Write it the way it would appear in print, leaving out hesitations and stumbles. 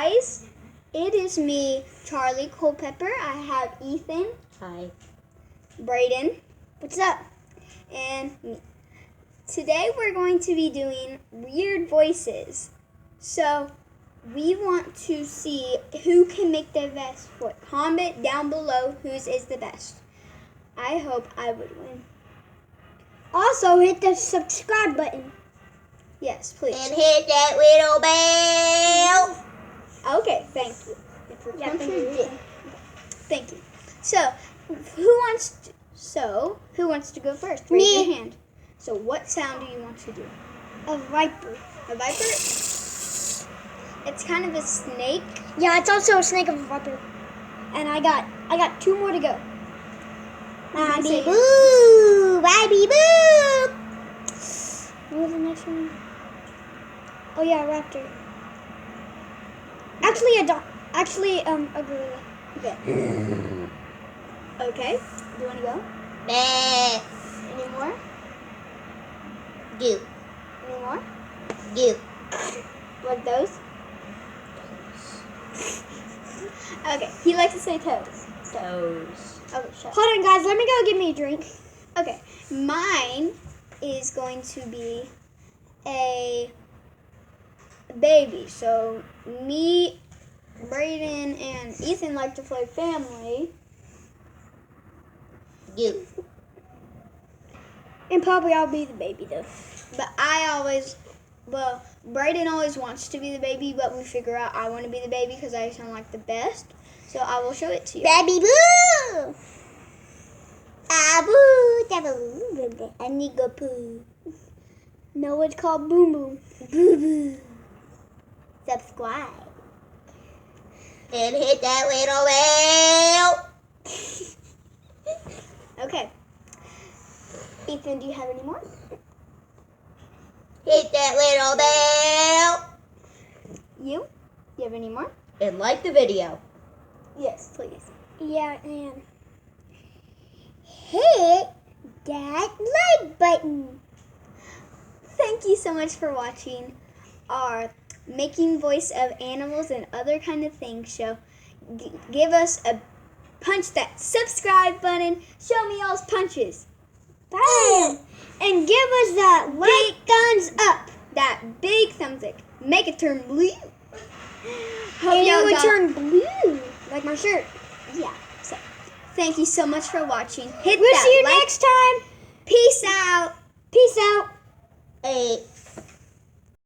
guys, it is me, Charlie Culpepper. I have Ethan. Hi. Brayden. What's up? And me. Today we're going to be doing weird voices. So we want to see who can make the best voice. Comment down below whose is the best. I hope I would win. Also, hit the subscribe button. Yes, please. And hit that little bell. Okay, thank you. Yeah, thank you. Thank you. So, who wants to go first? Raise Me. your hand. So, what sound do you want to do? A viper. A viper? It's kind of a snake. Yeah, it's also a snake of a viper. And I got 2 more to go. Baby boo, baby boo. What was the next one? Oh yeah, raptor. Actually, a dog. Actually, a gorilla. Okay. Okay. Do you want to go? Bah. Any more? Do. Any more? Do. Like those? Okay. He likes to say toes. Toes. Okay, shut up. Hold on, guys. Let me go get me a drink. Okay. Mine is going to be a baby. So me, Brayden, and Ethan like to play family. Do. And probably I'll be the baby though. But Brayden always wants to be the baby, but we figure out I want to be the baby because I sound like the best. So I will show it to you. Baby boo. Abu daboo. I need go poo. No, it's called boom boom. Boo boo. Subscribe. And hit that little bell. Okay. Ethan, do you have any more? Hit that little bell. You? You have any more? And like the video. Yes, please. Yeah, and hit that like button. Thank you so much for watching our Making Voice of Animals and Other Kind of Things show. Give us a punch that subscribe button. Show me all's punches. Bam! And give us that big thumbs up. That big thumbs up. Make it turn blue. Hope And y'all it would got- turn blue, like my shirt. Yeah. So, thank you so much for watching. Hit We'll that see you like. next time. Peace out. Peace out. Hey.